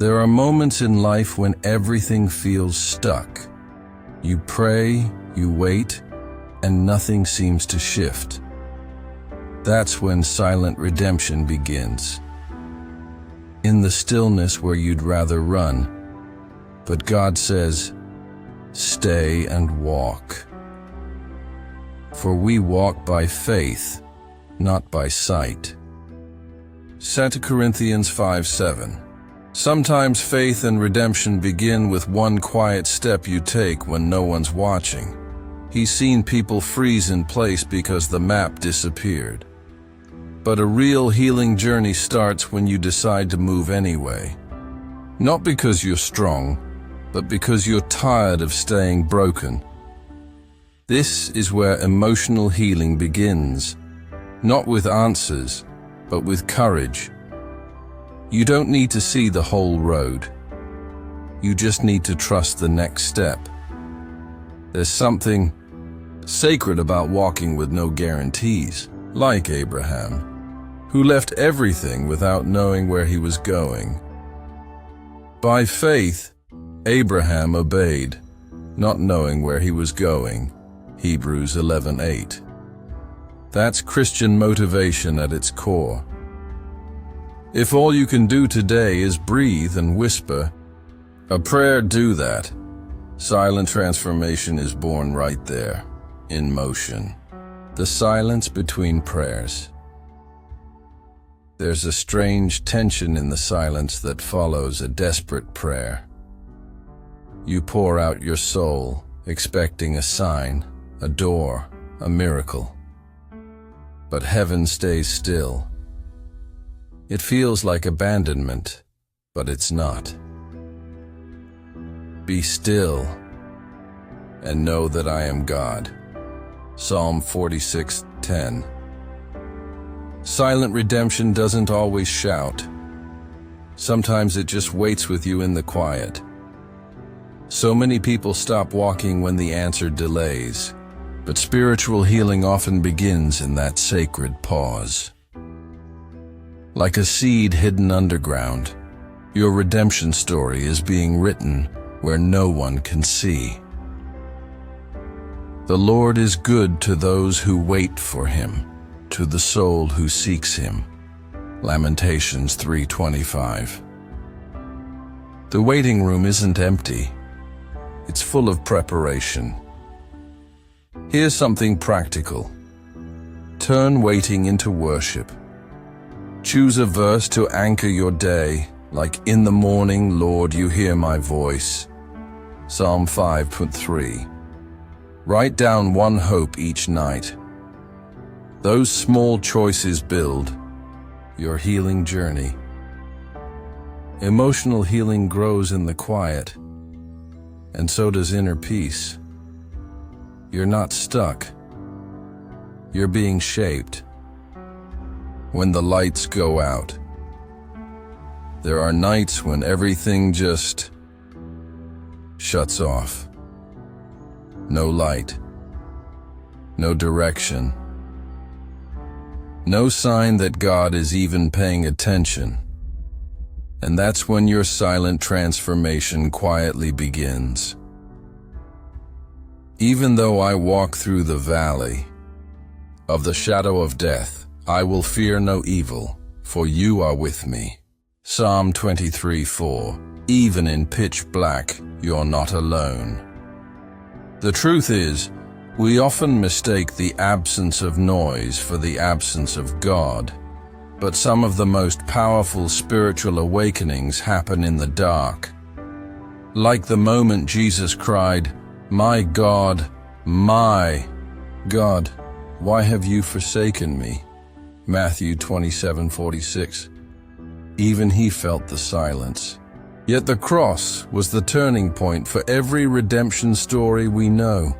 There are moments in life when everything feels stuck. You pray, you wait, and nothing seems to shift. That's when silent redemption begins. In the stillness where you'd rather run, but God says, "Stay and walk." For we walk by faith, not by sight. 2 Corinthians 5:7. Sometimes faith and redemption begin with one quiet step you take when no one's watching. He's seen people freeze in place because the map disappeared. But a real healing journey starts when you decide to move anyway. Not because you're strong, but because you're tired of staying broken. This is where emotional healing begins, not with answers, but with courage. You don't need to see the whole road. You just need to trust the next step. There's something sacred about walking with no guarantees, like Abraham, who left everything without knowing where he was going. By faith, Abraham obeyed, not knowing where he was going. Hebrews 11:8. That's Christian motivation at its core. If all you can do today is breathe and whisper a prayer, do that. Silent transformation is born right there, in motion. The silence between prayers. There's a strange tension in the silence that follows a desperate prayer. You pour out your soul, expecting a sign, a door, a miracle. But heaven stays still. It feels like abandonment, but it's not. Be still and know that I am God. Psalm 46:10. Silent redemption doesn't always shout. Sometimes it just waits with you in the quiet. So many people stop walking when the answer delays, but spiritual healing often begins in that sacred pause. Like a seed hidden underground, your redemption story is being written where no one can see. The Lord is good to those who wait for him, to the soul who seeks him. Lamentations 3:25. The waiting room isn't empty. It's full of preparation. Here's something practical. Turn waiting into worship. Choose a verse to anchor your day, like "In the morning, Lord, you hear my voice." Psalm 5:3. Write down one hope each night. Those small choices build your healing journey. Emotional healing grows in the quiet, and so does inner peace. You're not stuck. You're being shaped. When the lights go out, there are nights when everything just shuts off. No light, no direction, no sign that God is even paying attention. And that's when your silent transformation quietly begins. Even though I walk through the valley of the shadow of death, I will fear no evil, for you are with me. Psalm 23:4. Even in pitch black, you're not alone. The truth is, we often mistake the absence of noise for the absence of God. But some of the most powerful spiritual awakenings happen in the dark. Like the moment Jesus cried, my God, why have you forsaken me?" Matthew 27:46. Even he felt the silence. Yet the cross was the turning point for every redemption story we know.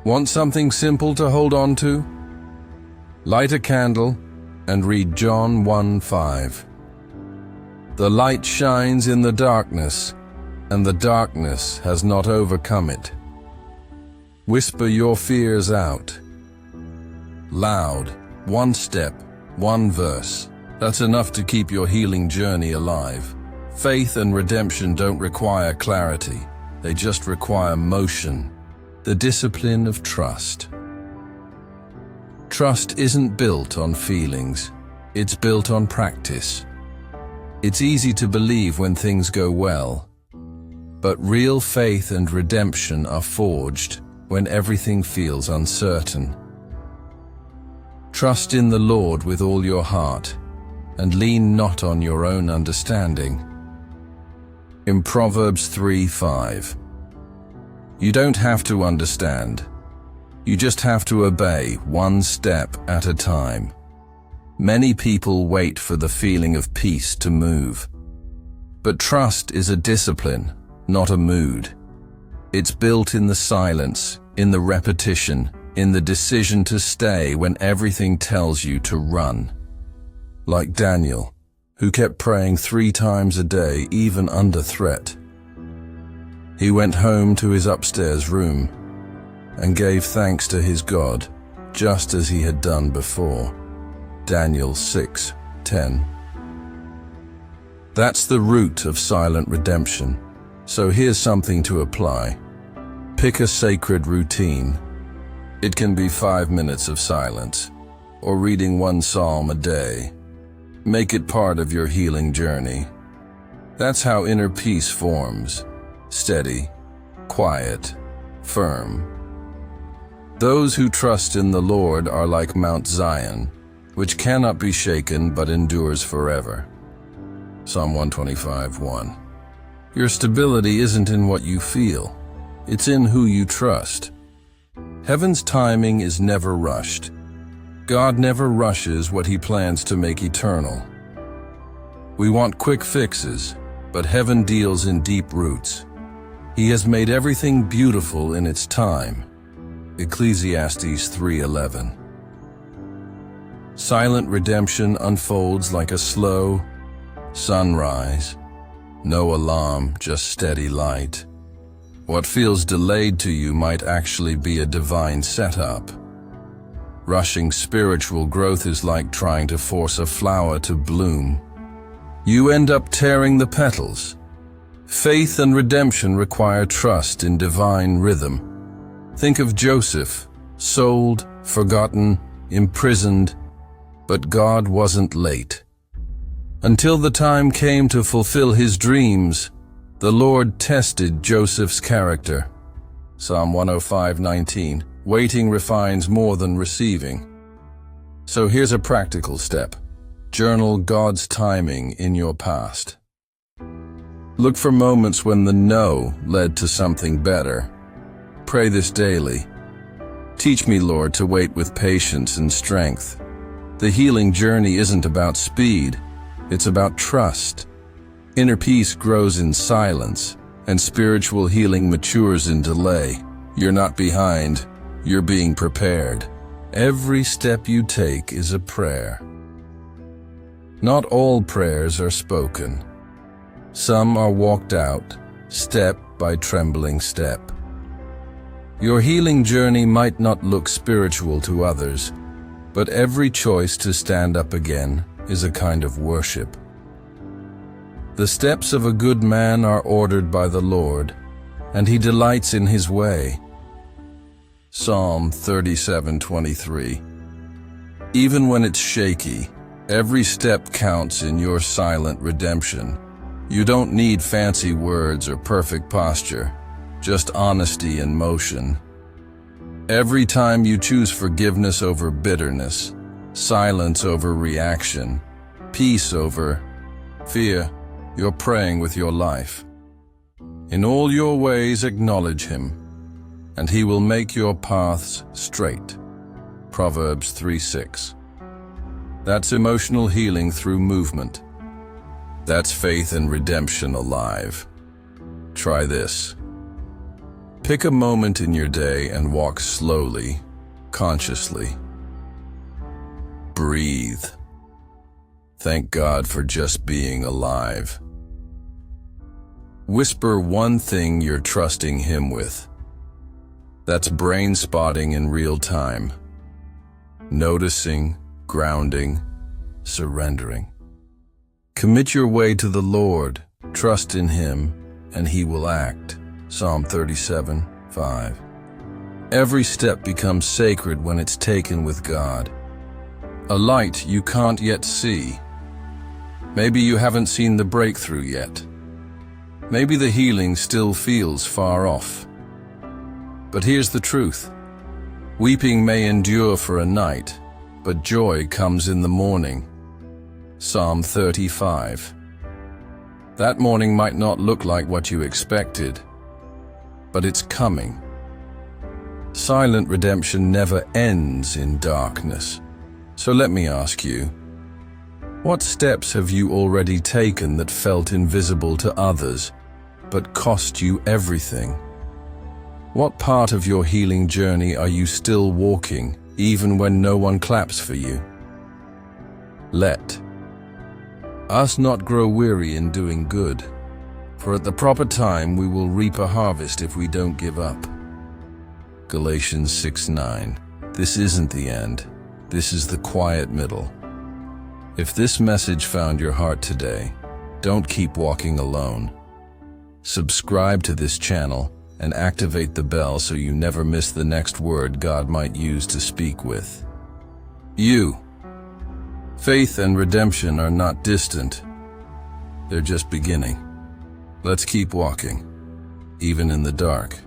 Want something simple to hold on to? Light a candle and read John 1:5. The light shines in the darkness, and the darkness has not overcome it. Whisper your fears out. Loud, one step, one verse. That's enough to keep your healing journey alive. Faith and redemption don't require clarity. They just require motion, the discipline of trust. Trust isn't built on feelings. It's built on practice. It's easy to believe when things go well, but real faith and redemption are forged when everything feels uncertain. Trust in the Lord with all your heart, and lean not on your own understanding. In Proverbs 3:5, you don't have to understand. You just have to obey, one step at a time. Many people wait for the feeling of peace to move. But trust is a discipline, not a mood. It's built in the silence, in the repetition, in the decision to stay when everything tells you to run. Like Daniel, who kept praying 3 times a day, even under threat. He went home to his upstairs room and gave thanks to his God, just as he had done before. Daniel 6:10. That's the root of silent redemption. So here's something to apply. Pick a sacred routine. It can be 5 minutes of silence, or reading 1 psalm a day. Make it part of your healing journey. That's how inner peace forms. Steady, quiet, firm. Those who trust in the Lord are like Mount Zion, which cannot be shaken but endures forever. Psalm 125:1. Your stability isn't in what you feel. It's in who you trust. Heaven's timing is never rushed. God never rushes what He plans to make eternal. We want quick fixes, but heaven deals in deep roots. He has made everything beautiful in its time. Ecclesiastes 3:11. Silent redemption unfolds like a slow sunrise. No alarm, just steady light. What feels delayed to you might actually be a divine setup. Rushing spiritual growth is like trying to force a flower to bloom. You end up tearing the petals. Faith and redemption require trust in divine rhythm. Think of Joseph, sold, forgotten, imprisoned, but God wasn't late. Until the time came to fulfill his dreams, the Lord tested Joseph's character. Psalm 105:19. Waiting refines more than receiving. So here's a practical step. Journal God's timing in your past. Look for moments when the no led to something better. Pray this daily. Teach me, Lord, to wait with patience and strength. The healing journey isn't about speed, it's about trust. Inner peace grows in silence, and spiritual healing matures in delay. You're not behind, you're being prepared. Every step you take is a prayer. Not all prayers are spoken. Some are walked out, step by trembling step. Your healing journey might not look spiritual to others, but every choice to stand up again is a kind of worship. The steps of a good man are ordered by the Lord, and he delights in his way. Psalm 37:23. Even when it's shaky, every step counts in your silent redemption. You don't need fancy words or perfect posture, just honesty and motion. Every time you choose forgiveness over bitterness, silence over reaction, peace over fear, you're praying with your life. In all your ways acknowledge Him, and He will make your paths straight. Proverbs 3:6. That's emotional healing through movement. That's faith and redemption alive. Try this. Pick a moment in your day and walk slowly, consciously. Breathe. Thank God for just being alive. Whisper one thing you're trusting Him with. That's brain spotting in real time. Noticing, grounding, surrendering. Commit your way to the Lord. Trust in him, and he will act. Psalm 37:5. Every step becomes sacred when it's taken with God. A light you can't yet see. Maybe you haven't seen the breakthrough yet. Maybe the healing still feels far off. But here's the truth. Weeping may endure for a night, but joy comes in the morning. Psalm 35. That morning might not look like what you expected, but it's coming. Silent redemption never ends in darkness. So let me ask you, what steps have you already taken that felt invisible to others, but cost you everything? What part of your healing journey are you still walking, even when no one claps for you? Let us not grow weary in doing good, for at the proper time we will reap a harvest if we don't give up. Galatians 6:9. This isn't the end. This is the quiet middle. If this message found your heart today, don't keep walking alone. Subscribe to this channel and activate the bell so you never miss the next word God might use to speak with you. Faith and redemption are not distant. They're just beginning. Let's keep walking, even in the dark.